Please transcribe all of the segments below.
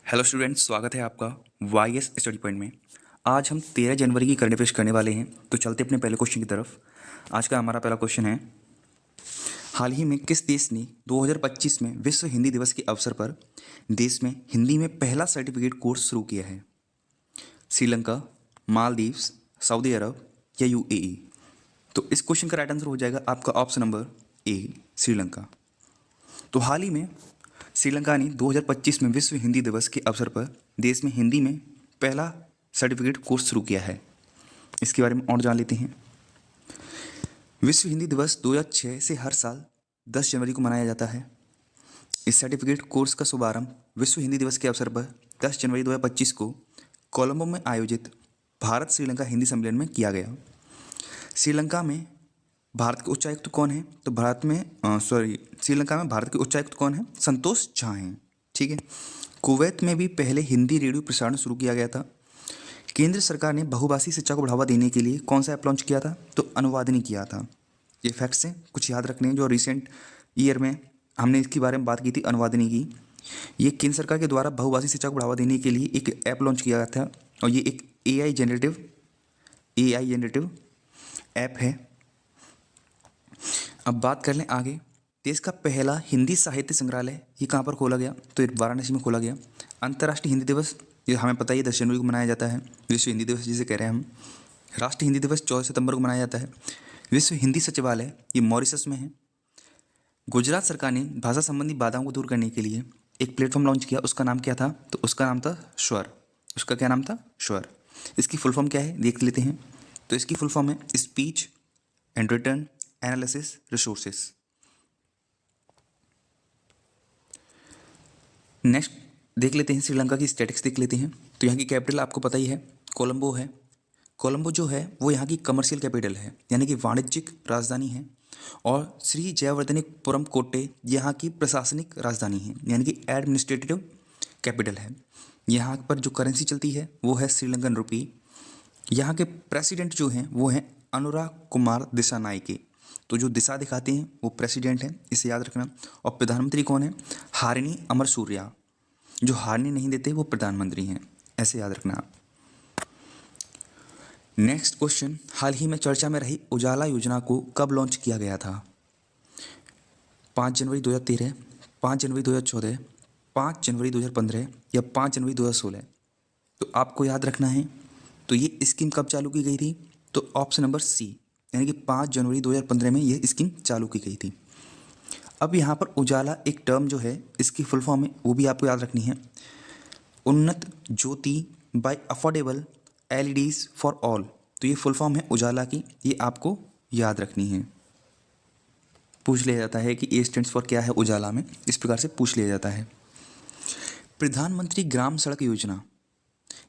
Hello students, स्वागत है आपका वाई एस स्टडी पॉइंट में। आज हम 13 जनवरी की करंट अफेयर्स करने वाले हैं। तो चलते अपने पहले क्वेश्चन की तरफ। आज का हमारा पहला क्वेश्चन है, हाल ही में किस देश ने 2025 में विश्व हिंदी दिवस के अवसर पर देश में हिंदी में पहला सर्टिफिकेट कोर्स शुरू किया है? श्रीलंका, मालदीव्स, सऊदी अरब या यूएई? तो इस क्वेश्चन का राइट आंसर हो जाएगा आपका ऑप्शन नंबर ए, श्रीलंका। तो हाल ही में श्रीलंका ने 2025 में विश्व हिंदी दिवस के अवसर पर देश में हिंदी में पहला सर्टिफिकेट कोर्स शुरू किया है। इसके बारे में और जान लेते हैं। विश्व हिंदी दिवस 2006 से हर साल 10 जनवरी को मनाया जाता है। इस सर्टिफिकेट कोर्स का शुभारंभ विश्व हिंदी दिवस के अवसर पर 10 जनवरी 2025 को कोलंबो में आयोजित भारत श्रीलंका हिंदी सम्मेलन में किया गया। श्रीलंका में भारत के उच्चायुक्त कौन है? तो श्रीलंका में भारत के उच्चायुक्त कौन है? संतोष झा हैं। ठीक है। कुवैत में भी पहले हिंदी रेडियो प्रसारण शुरू किया गया था। केंद्र सरकार ने बहुभाषी शिक्षा को बढ़ावा देने के लिए कौन सा ऐप लॉन्च किया था? तो अनुवादिनी किया था। ये फैक्ट्स हैं, कुछ याद रखने हैं जो रिसेंट ईयर में हमने इसके बारे में बात की थी, अनुवादिनी की। ये केंद्र सरकार के द्वारा बहुभाषी शिक्षा को बढ़ावा देने के लिए एक ऐप लॉन्च किया गया था और ये एक एआई जनरेटिव ऐप है। अब बात कर लें आगे। देश का पहला हिंदी साहित्य संग्रहालय ये कहाँ पर खोला गया? तो ये वाराणसी में खोला गया। अंतर्राष्ट्रीय हिंदी दिवस ये हमें पता ही 10 जनवरी को मनाया जाता है, विश्व हिंदी दिवस जिसे कह रहे हैं हम। राष्ट्रीय हिंदी दिवस 14 सितंबर को मनाया जाता है। विश्व हिंदी सचिवालय ये मॉरिशस में है। गुजरात सरकार ने भाषा संबंधी बाधाओं को दूर करने के लिए एक प्लेटफॉर्म लॉन्च किया, उसका नाम क्या था? तो उसका नाम था स्वर। उसका क्या नाम था? स्वर। इसकी फुल फॉर्म क्या है देख लेते हैं। तो इसकी फुल फॉर्म है speech and return analysis resources. Next देख लेते हैं, श्रीलंका की स्टैटिक्स देख लेते हैं। तो यहाँ की कैपिटल आपको पता ही है, कोलंबो है। कोलंबो जो है वो यहाँ की कमर्शियल कैपिटल है, यानी कि वाणिज्यिक राजधानी है। और श्री जयवर्धनेपुरम कोट्टे यहाँ की प्रशासनिक राजधानी है, यानी कि एडमिनिस्ट्रेटिव कैपिटल है। यहाँ पर जो करेंसी चलती है वो है श्रीलंकन रुपी। यहाँ के प्रेसिडेंट जो हैं वो हैं अनुराग कुमार दिसानायके। तो जो दिशा दिखाते हैं वो प्रेसिडेंट हैं, इसे याद रखना। और प्रधानमंत्री कौन है? हारिनी अमरसूरिया। जो हारने नहीं देते वो प्रधानमंत्री हैं, ऐसे याद रखना आप। नेक्स्ट क्वेश्चन, हाल ही में चर्चा में रही उजाला योजना को कब लॉन्च किया गया था? 5 जनवरी 2013, 5 जनवरी 2014, 5 जनवरी 2015 या 5 जनवरी 2016? तो आपको याद रखना है। तो ये स्कीम कब चालू की गई थी? तो ऑप्शन नंबर सी, यानी कि 5 जनवरी 2015 में ये स्कीम चालू की गई थी। अब यहाँ पर उजाला एक टर्म जो है इसकी फुल फॉर्म है वो भी आपको याद रखनी है, Unnat Jyoti by affordable LEDs for all. तो ये फुल फॉर्म है उजाला की, ये आपको याद रखनी है। पूछ लिया जाता है कि ए स्टैंड्स फॉर क्या है उजाला में, इस प्रकार से पूछ लिया जाता है। प्रधानमंत्री ग्राम सड़क योजना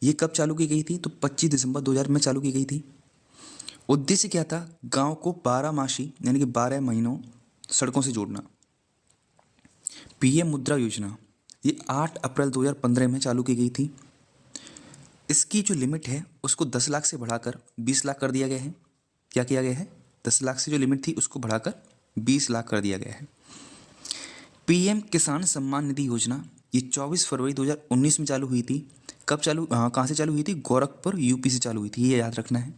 ये कब चालू की गई थी? तो 25 दिसंबर 2000 में चालू की गई थी। उद्देश्य क्या था? गांव को 12 मासी यानी कि 12 महीनों सड़कों से जोड़ना। पीएम मुद्रा योजना ये 8 अप्रैल 2015 में चालू की गई थी। इसकी जो लिमिट है उसको 10 लाख से बढ़ाकर 20 लाख कर दिया गया है। क्या किया गया है? 10 लाख से जो लिमिट थी उसको बढ़ाकर 20 लाख कर दिया गया है। पीएम किसान सम्मान निधि योजना ये 24 फरवरी 2019 में चालू हुई थी। कब चालू, कहाँ से चालू हुई थी? गोरखपुर यूपी से चालू हुई थी, ये याद रखना है।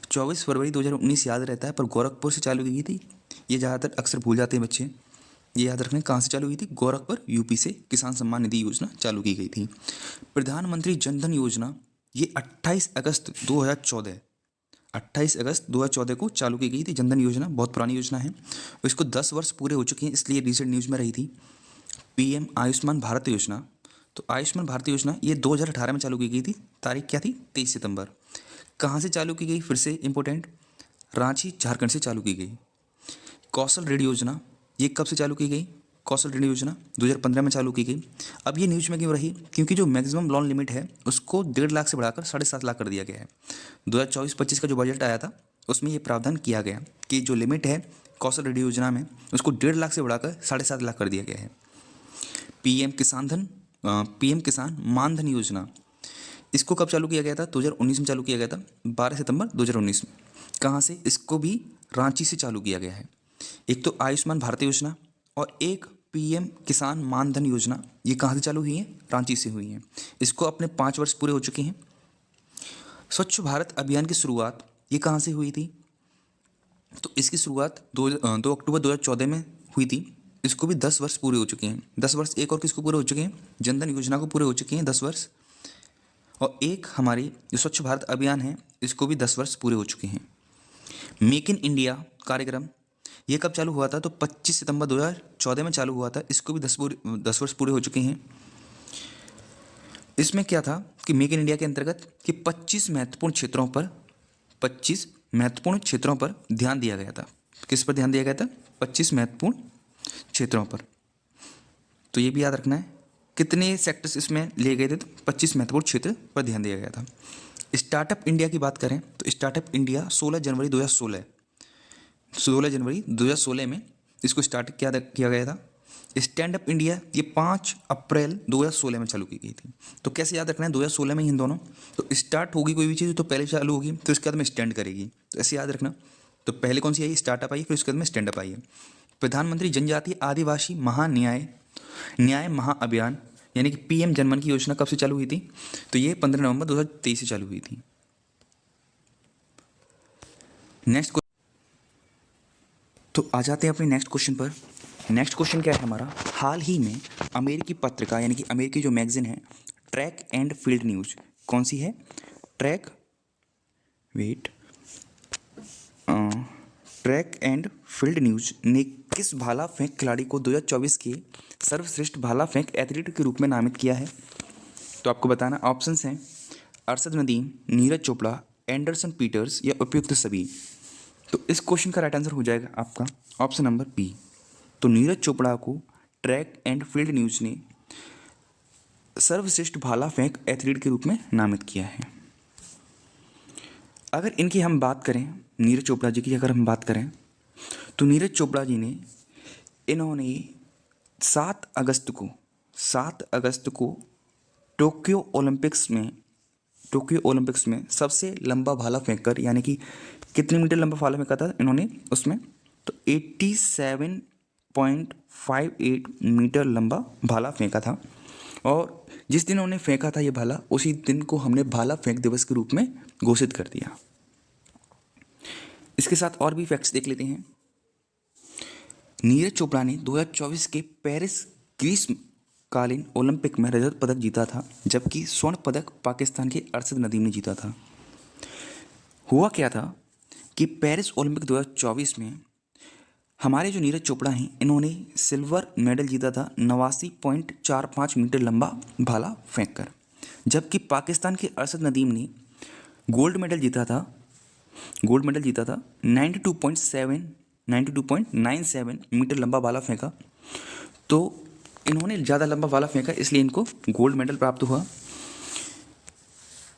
24 फरवरी 2019 याद रहता है, पर गोरखपुर से चालू की गई थी। ये ज़्यादातर अक्सर भूल जाते हैं बच्चे, ये याद रखना है कहाँ से चालू हुई थी। गोरखपुर यूपी से किसान सम्मान निधि योजना चालू की गई थी। प्रधानमंत्री जनधन योजना ये 28 अगस्त 2014 को चालू की गई थी। जनधन योजना बहुत पुरानी योजना है, इसको 10 वर्ष पूरे हो चुके हैं, इसलिए रिसेंट न्यूज़ में रही थी। पीएम आयुष्मान भारत योजना, तो आयुष्मान भारत योजना ये 2018 में चालू की गई थी। तारीख क्या थी? 23 सितंबर। कहाँ से चालू की गई? फिर से इंपॉर्टेंट, रांची झारखंड से चालू की गई। कौशल ऋण योजना ये कब से चालू की गई? कौशल ऋण योजना 2015 में चालू की गई। अब ये न्यूज़ में क्यों रही? क्योंकि जो मैक्सिमम लोन लिमिट है उसको 1.5 लाख से बढ़ाकर 7.5 लाख कर दिया गया है। 2024-25 का जो बजट आया था उसमें ये प्रावधान किया गया कि जो लिमिट है कौशल ऋण योजना में उसको 1.5 लाख से बढ़ाकर 7.5 लाख कर दिया गया है। पीएम किसान मानधन योजना इसको कब चालू किया गया था? 2019 में चालू किया गया था, 12 सितंबर 2019 में। कहाँ से? इसको भी रांची से चालू किया गया है। एक तो आयुष्मान भारत योजना और एक पीएम किसान मानधन योजना ये कहाँ से चालू हुई है? रांची से हुई है। इसको अपने 5 वर्ष पूरे हो चुके हैं। स्वच्छ भारत अभियान की शुरुआत ये कहाँ से हुई थी? तो इसकी शुरुआत 2 अक्टूबर 2014 में हुई थी। इसको भी 10 वर्ष पूरे हो चुके हैं। 10 वर्ष एक और किसको पूरे हो चुके हैं? जनधन योजना को पूरे हो चुके हैं 10 वर्ष। और एक हमारी जो स्वच्छ भारत अभियान है इसको भी 10 वर्ष पूरे हो चुके हैं। मेक इन इंडिया कार्यक्रम ये कब चालू हुआ था? तो 25 सितंबर 2014 में चालू हुआ था। इसको भी 10 वर्ष पूरे हो चुके हैं। इसमें क्या था कि मेक इन इंडिया के अंतर्गत कि 25 महत्वपूर्ण क्षेत्रों पर ध्यान दिया गया था। किस पर ध्यान दिया गया था? 25 महत्वपूर्ण क्षेत्रों पर। तो ये भी याद रखना है कितने सेक्टर्स इसमें लिए गए थे। तो 25 महत्वपूर्ण क्षेत्र पर ध्यान दिया गया था। स्टार्टअप इंडिया की बात करें तो स्टार्टअप इंडिया 16 जनवरी 2016 में इसको स्टार्ट किया गया था। स्टैंड अप इंडिया ये 5 अप्रैल 2016 में चालू की गई थी। तो कैसे याद रखना है? 2016 में ही इन दोनों। तो स्टार्ट होगी कोई भी चीज़ तो पहले चालू होगी तो इसके बाद में स्टैंड करेगी। तो ऐसे याद रखना। तो पहले कौन सी आई? स्टार्टअप आई, फिर उसके बाद में स्टैंड अप आई है। प्रधानमंत्री जनजातीय आदिवासी न्याय महाअभियान यानी कि पीएम जनमन की योजना कब से चालू हुई थी? तो ये 15 नवंबर 2023 से चालू हुई थी। नेक्स्ट तो आ जाते हैं अपने नेक्स्ट क्वेश्चन पर। नेक्स्ट क्वेश्चन क्या है हमारा? हाल ही में अमेरिकी पत्रिका यानी कि अमेरिकी जो मैगजीन है ट्रैक एंड फील्ड न्यूज़ कौन सी है? ट्रैक एंड फील्ड न्यूज़ ने किस भाला फेंक खिलाड़ी को 2024 के सर्वश्रेष्ठ भाला फेंक एथलीट के रूप में नामित किया है? तो आपको बताना ऑप्शंस हैं अरशद नदीम, नीरज चोपड़ा, एंडरसन पीटर्स या उपयुक्त सभी। तो इस क्वेश्चन का राइट आंसर हो जाएगा आपका ऑप्शन नंबर बी। तो नीरज चोपड़ा को ट्रैक एंड फील्ड न्यूज़ ने सर्वश्रेष्ठ भाला फेंक एथलीट के रूप में नामित किया है। अगर इनकी हम बात करें, नीरज चोपड़ा जी की अगर हम बात करें तो नीरज चोपड़ा जी ने इन्होंने 7 अगस्त को टोक्यो ओलंपिक्स में सबसे लंबा भाला फेंककर यानी कि कितने मीटर लंबा भाला फेंका था इन्होंने उसमें? तो 87.58 मीटर लंबा भाला फेंका था। और जिस दिन उन्होंने फेंका था ये भाला उसी दिन को हमने भाला फेंक दिवस के रूप में घोषित कर दिया। इसके साथ और भी फैक्ट्स देख लेते हैं। नीरज चोपड़ा ने 2024 के पेरिस ग्रीष्मकालीन ओलंपिक में रजत पदक जीता था, जबकि स्वर्ण पदक पाकिस्तान के अरशद नदीम ने जीता था। हुआ क्या था कि पेरिस ओलंपिक 2024 में हमारे जो नीरज चोपड़ा हैं इन्होंने सिल्वर मेडल जीता था 89.45 मीटर लंबा भाला फेंककर, जबकि पाकिस्तान के अरशद नदीम ने गोल्ड मेडल जीता था 92.97 मीटर लंबा भाला फेंका। तो इन्होंने ज़्यादा लंबा भाला फेंका इसलिए इनको गोल्ड मेडल प्राप्त हुआ।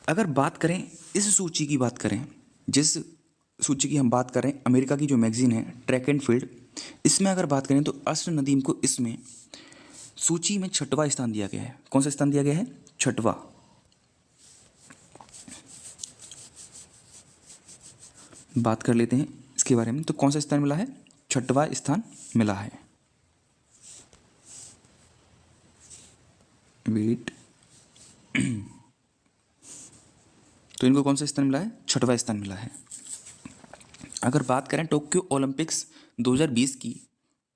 अगर बात करें इस सूची की बात करें, जिस सूची की हम बात करें अमेरिका की जो मैगजीन है ट्रैक एंड फील्ड, इसमें अगर बात करें तो अरशद नदीम को इसमें सूची में 6वां स्थान दिया गया है। कौन सा स्थान दिया गया है? 6वां। बात कर लेते हैं इसके बारे में। तो कौन सा स्थान मिला है? 6वां स्थान मिला है। वेट तो इनको कौन सा स्थान मिला है? 6वां स्थान मिला है। अगर बात करें टोक्यो ओलंपिक्स 2020 की,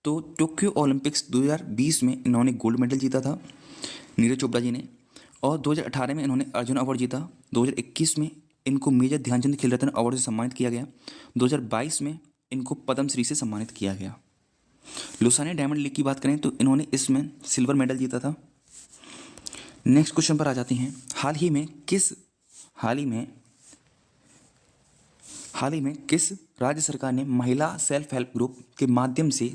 तो टोक्यो ओलंपिक्स 2020 में इन्होंने गोल्ड मेडल जीता था नीरज चोपड़ा जी ने, और 2018 में इन्होंने अर्जुन अवार्ड जीता। 2021 में इनको मेजर ध्यानचंद खेल रत्न अवार्ड से सम्मानित किया गया। 2022 में इनको पद्मश्री से सम्मानित किया गया। लुसाने डायमंड लीग की बात करें तो इन्होंने इसमें सिल्वर मेडल जीता था। नेक्स्ट क्वेश्चन पर आ जाते हैं। हाल ही में किस राज्य सरकार ने महिला सेल्फ हेल्प ग्रुप के माध्यम से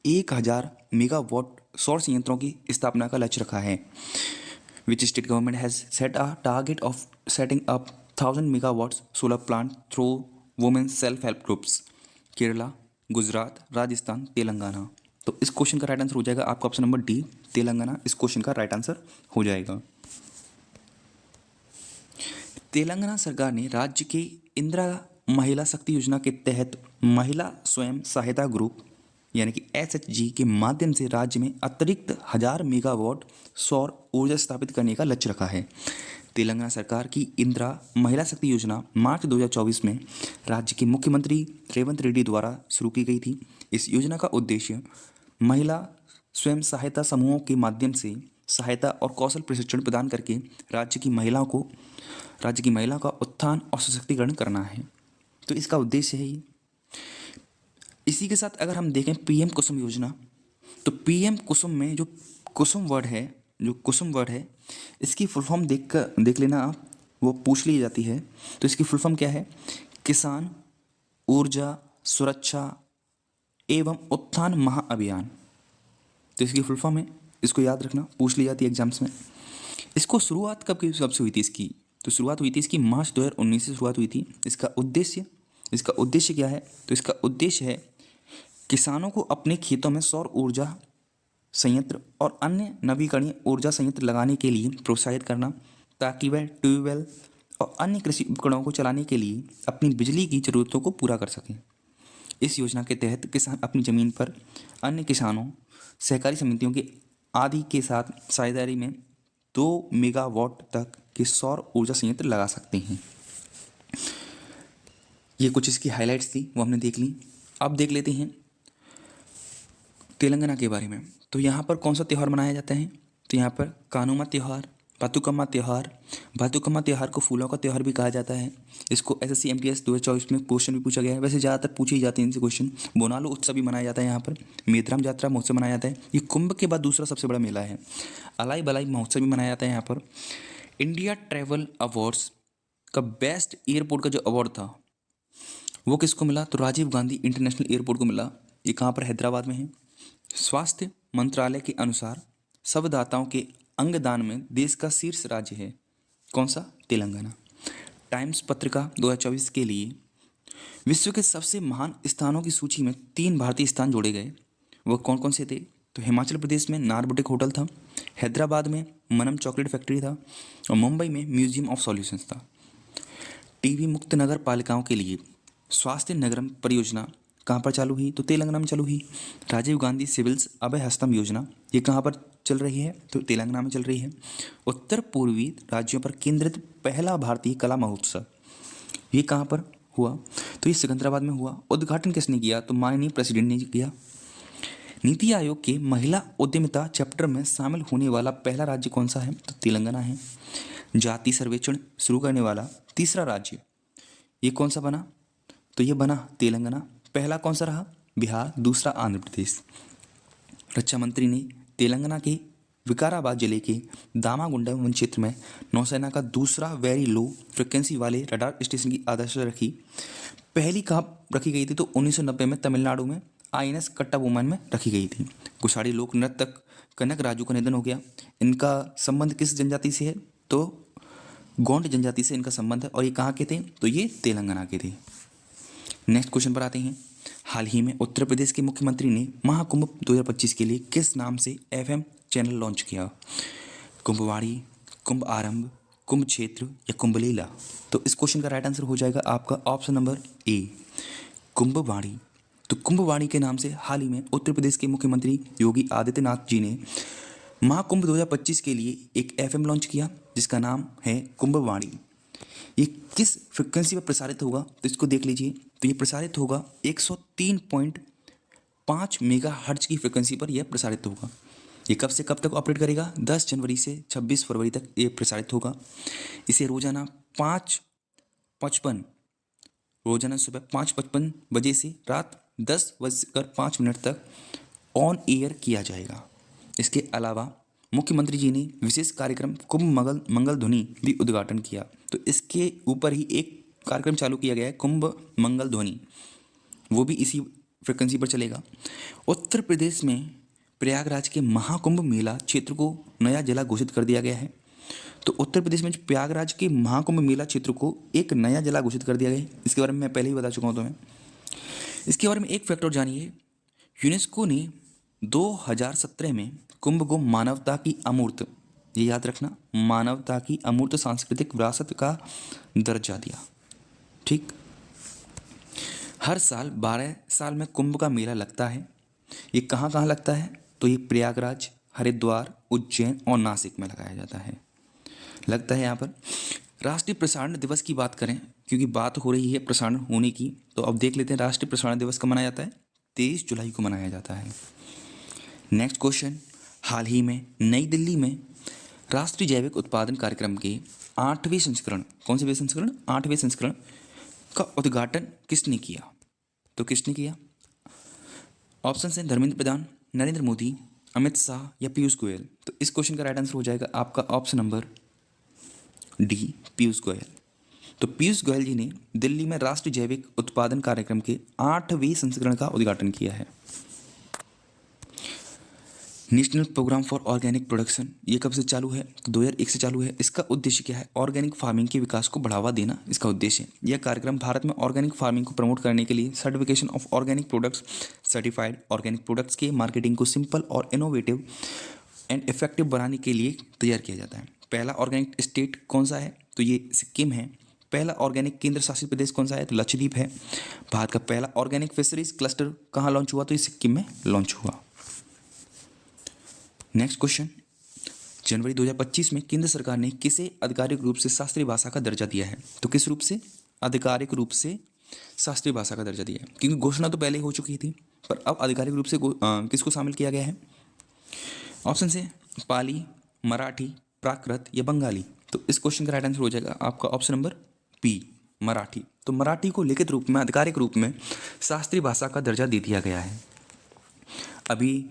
1000 मेगावाट सौर संयंत्रों की स्थापना का लक्ष्य रखा है? Which state government has set a target of setting up 1000 megawatts solar plant through women self help groups? Kerala, Gujarat, Rajasthan, Telangana. तो इस क्वेश्चन का राइट आंसर हो जाएगा आपका ऑप्शन नंबर डी, तेलंगाना। इस क्वेश्चन का राइट आंसर हो जाएगा। तेलंगाना सरकार ने राज्य के इंदिरा महिला शक्ति योजना के तहत महिला स्वयं सहायता ग्रुप यानी कि SHG के माध्यम से राज्य में अतिरिक्त 1000 मेगावाट सौर ऊर्जा स्थापित करने का लक्ष्य रखा है। तेलंगाना सरकार की इंदिरा महिला शक्ति योजना मार्च 2024 में राज्य के मुख्यमंत्री रेवंत रेड्डी द्वारा शुरू की गई थी। इस योजना का उद्देश्य महिला स्वयं सहायता समूहों के माध्यम से सहायता और कौशल प्रशिक्षण प्रदान करके राज्य की महिलाओं का उत्थान और सशक्तिकरण करना है। तो इसका उद्देश्य है ये। इसी के साथ अगर हम देखें PM कुसुम योजना, तो PM कुसुम में जो कुसुम वर्ड है इसकी फुल फॉर्म देख लेना आप, वो पूछ ली जाती है। तो इसकी फुल फॉर्म क्या है? किसान ऊर्जा सुरक्षा एवं उत्थान महाअभियान। तो इसकी फुल फॉर्म है, इसको याद रखना, पूछ ली जाती है एग्जाम्स में। इसको शुरुआत कब से हुई थी इसकी? तो शुरुआत हुई थी इसकी मार्च 2019 से शुरुआत हुई थी। इसका उद्देश्य क्या है? तो इसका उद्देश्य है किसानों को अपने खेतों में सौर ऊर्जा संयंत्र और अन्य नवीकरणीय ऊर्जा संयंत्र लगाने के लिए प्रोत्साहित करना, ताकि वह ट्यूबवेल और अन्य कृषि उपकरणों को चलाने के लिए अपनी बिजली की ज़रूरतों को पूरा कर सकें। इस योजना के तहत किसान अपनी ज़मीन पर अन्य किसानों, सहकारी समितियों के आदि के साथ साझेदारी में 2 मेगावाट तक के सौर ऊर्जा संयंत्र लगा सकते हैं। ये कुछ इसकी हाइलाइट्स थी, वो हमने देख ली। अब देख लेते हैं तेलंगाना के बारे में। तो यहाँ पर कौन सा त्यौहार मनाया जाता है? तो यहाँ पर कानुमा त्यौहार, बातुकम्मा त्यौहार को फूलों का त्यौहार भी कहा जाता है। इसको SSC MTS 2024 में क्वेश्चन भी पूछा गया है। वैसे ज़्यादातर पूछे ही जाते हैं इनसे क्वेश्चन। बोनालू उत्सव भी मनाया जाता है यहाँ पर। मेदराम जात्रा महोत्सव मनाया जाता है, ये कुंभ के बाद दूसरा सबसे बड़ा मेला है। अलाई बलाई महोत्सव भी मनाया जाता है यहाँ पर। इंडिया ट्रैवल अवार्ड्स का बेस्ट एयरपोर्ट का जो अवार्ड था वो किसको मिला? तो राजीव गांधी इंटरनेशनल एयरपोर्ट को मिला। ये कहाँ पर? हैदराबाद में है। स्वास्थ्य मंत्रालय के अनुसार शवदाताओं के अंगदान में देश का शीर्ष राज्य है कौन सा? तेलंगाना। टाइम्स पत्रिका 2024 के लिए विश्व के सबसे महान स्थानों की सूची में 3 भारतीय स्थान जोड़े गए। वो कौन कौन से थे? तो हिमाचल प्रदेश में नारबुटिक होटल था, हैदराबाद में मनम चॉकलेट फैक्ट्री था और मुंबई में म्यूजियम ऑफ सॉल्यूशंस था। टीबी मुक्त नगर पालिकाओं के लिए स्वास्थ्य नगरम परियोजना कहाँ पर चालू हुई? तो तेलंगाना में चालू हुई। राजीव गांधी सिविल्स अभय हस्तम योजना ये कहाँ पर चल रही है? तो तेलंगाना में चल रही है। उत्तर पूर्वी राज्यों पर केंद्रित पहला भारतीय कला महोत्सव ये कहाँ पर हुआ? तो ये सिकंदराबाद में हुआ। उद्घाटन किसने किया? तो माननीय प्रेसिडेंट ने किया। नीति आयोग के महिला उद्यमिता चैप्टर में शामिल होने वाला पहला राज्य कौन सा है? तो तेलंगाना है। जाति सर्वेक्षण शुरू करने वाला तीसरा राज्य ये कौन सा बना? तो ये बना तेलंगाना। पहला कौन सा रहा? बिहार, दूसरा आंध्र प्रदेश। रक्षा मंत्री ने तेलंगाना के विकाराबाद जिले के दामागुंडा वन क्षेत्र में नौसेना का दूसरा वेरी लो फ्रिक्वेंसी वाले रडार स्टेशन की आधारशिला रखी। पहली कहाँ रखी गई थी? तो 1990 में तमिलनाडु में INS कट्टाबोमन में रखी गई थी। कुशाड़ी लोक नर्तक कनक राजू का निधन हो गया। इनका संबंध किस जनजाति से है? तो गोंड जनजाति से इनका संबंध है। और ये कहाँ के थे? तो ये तेलंगाना के थे। नेक्स्ट क्वेश्चन पर आते हैं। हाल ही में उत्तर प्रदेश के मुख्यमंत्री ने महाकुंभ 2025 के लिए किस नाम से FM चैनल लॉन्च किया? कुंभवाणी, कुंभ आरंभ, कुंभ क्षेत्र या कुंभ लीला? तो इस क्वेश्चन का राइट आंसर हो जाएगा आपका ऑप्शन नंबर A, कुंभवाणी। तो कुंभवाणी के नाम से हाल ही में उत्तर प्रदेश के मुख्यमंत्री योगी आदित्यनाथ जी ने महाकुंभ 2025 के लिए एक FM लॉन्च किया जिसका नाम है कुंभवाणी। ये किस फ्रिक्वेंसी पर प्रसारित होगा? तो इसको देख लीजिए। तो ये प्रसारित होगा 103.5 मेगाहर्ट्ज की फ्रिक्वेंसी पर यह प्रसारित होगा। ये कब से कब तक ऑपरेट करेगा? 10 जनवरी से 26 फरवरी तक ये प्रसारित होगा। इसे रोजाना 5:55 रोजाना सुबह 5:55 बजे से रात 10:05 तक ऑन एयर किया जाएगा। इसके अलावा मुख्यमंत्री जी ने विशेष कार्यक्रम कुंभ मंगल ध्वनि भी उद्घाटन किया। तो इसके ऊपर ही एक कार्यक्रम चालू किया गया है कुंभ मंगल ध्वनि, वो भी इसी फ्रिक्वेंसी पर चलेगा। उत्तर प्रदेश में प्रयागराज के महाकुंभ मेला क्षेत्र को नया जिला घोषित कर दिया गया है। तो उत्तर प्रदेश में प्रयागराज के महाकुंभ मेला क्षेत्र को एक नया जिला घोषित कर दिया गया है। इसके बारे में मैं पहले ही बता चुका हूँ तुम्हें। इसके बारे में एक फैक्ट और जानिए। यूनेस्को ने 2017 में कुंभ को मानवता की अमूर्त, ये याद रखना, मानवता की अमूर्त सांस्कृतिक विरासत का दर्जा दिया। ठीक। हर साल 12 साल में कुंभ का मेला लगता है। ये कहाँ कहाँ लगता है? तो ये प्रयागराज, हरिद्वार, उज्जैन और नासिक में लगाया जाता है, लगता है यहाँ पर। राष्ट्रीय प्रसारण दिवस की बात करें, क्योंकि बात हो रही है प्रसारण होने की, तो अब देख लेते हैं राष्ट्रीय प्रसारण दिवस कब मनाया जाता है। 23 जुलाई को मनाया जाता है। नेक्स्ट क्वेश्चन, हाल ही में नई दिल्ली में राष्ट्रीय जैविक उत्पादन कार्यक्रम के 8वें संस्करण, कौन से संस्करण? 8वें संस्करण का उद्घाटन किसने किया? तो किसने किया? ऑप्शन है धर्मेंद्र प्रधान, नरेंद्र मोदी, अमित शाह या पीयूष गोयल। तो इस क्वेश्चन का राइट आंसर हो जाएगा आपका option number D, Piyush Goyal. तो पीयूष गोयल जी ने दिल्ली में राष्ट्रीय जैविक उत्पादन कार्यक्रम के 8वें संस्करण का उद्घाटन किया है। National programme for organic production, ये कब से चालू है? 2001 से चालू है। इसका उद्देश्य क्या है? ऑर्गेनिक फार्मिंग के विकास को बढ़ावा देना इसका उद्देश्य है। यह कार्यक्रम भारत में ऑर्गेनिक फार्मिंग को प्रमोट करने के लिए certification of organic products, certified organic products के मार्केटिंग को सिंपल और इनोवेटिव एंड इफेक्टिव बनाने के लिए तैयार किया जाता है। पहला ऑर्गेनिक स्टेट कौन सा है? तो ये सिक्किम है। पहला ऑर्गेनिक केंद्र शासित प्रदेश कौन सा है? तो लक्षद्वीप है। भारत का पहला ऑर्गेनिक फिशरीज क्लस्टर कहाँ लॉन्च हुआ? तो ये सिक्किम में लॉन्च हुआ। नेक्स्ट क्वेश्चन, जनवरी 2025 में केंद्र सरकार ने किसे आधिकारिक रूप से शास्त्रीय भाषा का दर्जा दिया है? तो किस रूप से? आधिकारिक रूप से शास्त्रीय भाषा का दर्जा दिया है, क्योंकि घोषणा तो पहले ही हो चुकी थी, पर अब आधिकारिक रूप से किसको शामिल किया गया है? ऑप्शन है पाली, मराठी, प्राकृत या बंगाली। तो इस क्वेश्चन का राइट आंसर हो जाएगा आपका ऑप्शन नंबर बी, मराठी। तो मराठी को लिखित रूप में, आधिकारिक रूप में शास्त्रीय भाषा का दर्जा दे दिया गया है। अभी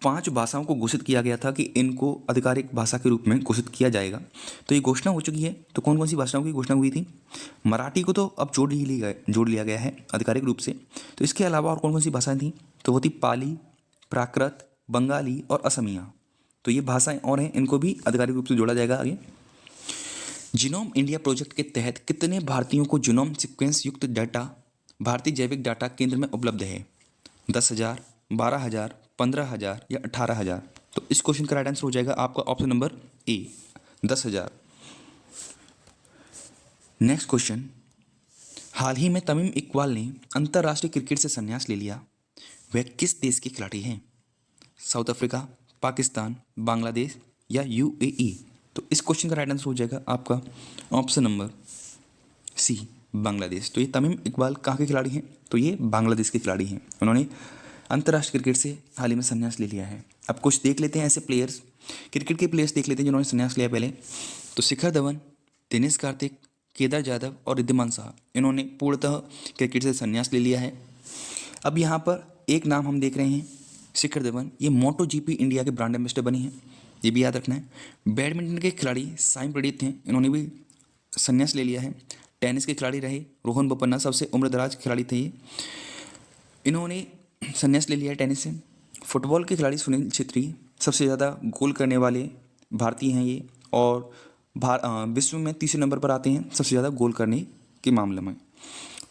5 भाषाओं को घोषित किया गया था कि इनको आधिकारिक भाषा के रूप में घोषित किया जाएगा, तो ये घोषणा हो चुकी है। तो कौन कौन सी भाषाओं की घोषणा हुई थी? मराठी को तो अब जोड़ लिया गया है आधिकारिक रूप से। तो इसके अलावा और कौन कौन सी भाषाएं थी? तो वो थी पाली, प्राकृत, बंगाली और असमिया। तो ये भाषाएं और हैं, इनको भी आधिकारिक रूप से जोड़ा जाएगा आगे। जीनोम इंडिया प्रोजेक्ट के तहत कितने भारतीयों को जीनोम सीक्वेंस युक्त डाटा भारतीय जैविक डाटा केंद्र में उपलब्ध है? 10,000, 12,000, 15,000 या 18,000। तो इस क्वेश्चन का राइट आंसर हो जाएगा आपका option number A, 10,000। Next question, हाल ही में तमीम इकबाल ने अंतर्राष्ट्रीय क्रिकेट से संन्यास ले लिया, वह किस देश के खिलाड़ी हैं? साउथ अफ्रीका, पाकिस्तान, बांग्लादेश या यूएई। तो इस क्वेश्चन का राइट आंसर हो जाएगा आपका ऑप्शन नंबर सी, बांग्लादेश। तो ये तमीम इकबाल कहाँ के खिलाड़ी हैं? तो ये बांग्लादेश के खिलाड़ी हैं। उन्होंने अंतर्राष्ट्रीय क्रिकेट से हाल ही में संन्यास ले लिया है। अब कुछ देख लेते हैं ऐसे प्लेयर्स, क्रिकेट के प्लेयर्स देख लेते हैं जिन्होंने संन्यास लिया पहले। तो शिखर धवन, दिनेश कार्तिक, केदार जाधव और रिद्धिमान शाह, इन्होंने पूर्णतः क्रिकेट से संन्यास ले लिया है। अब यहाँ पर एक नाम हम देख रहे हैं, शिखर धवन, ये मोटो जीपी इंडिया के ब्रांड एम्बेसडर बनी है, ये भी याद रखना है। बैडमिंटन के खिलाड़ी साई प्रणीत हैं, इन्होंने भी संन्यास ले लिया है। टेनिस के खिलाड़ी रहे रोहन बोपन्ना, सबसे उम्रदराज खिलाड़ी थे ये, इन्होंने संन्यास ले लिया है टेनिस से। फुटबॉल के खिलाड़ी सुनील छेत्री, सबसे ज़्यादा गोल करने वाले भारतीय हैं ये, और विश्व में तीसरे नंबर पर आते हैं सबसे ज़्यादा गोल करने के मामले में।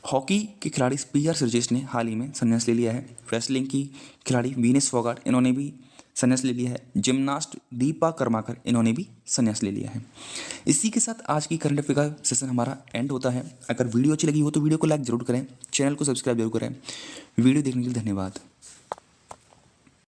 हॉकी के खिलाड़ी पीआर सरजेश ने हाल ही में संन्यास ले लिया है। रेसलिंग की खिलाड़ी वीनेस फोगाट, इन्होंने भी संन्यास ले लिया है। जिम्नास्ट दीपा कर्माकर, इन्होंने भी संन्यास ले लिया है। इसी के साथ आज की करंट अफेयर का सेशन हमारा एंड होता है। अगर वीडियो अच्छी लगी हो तो वीडियो को लाइक जरूर करें, चैनल को सब्सक्राइब जरूर करें। वीडियो देखने के लिए धन्यवाद।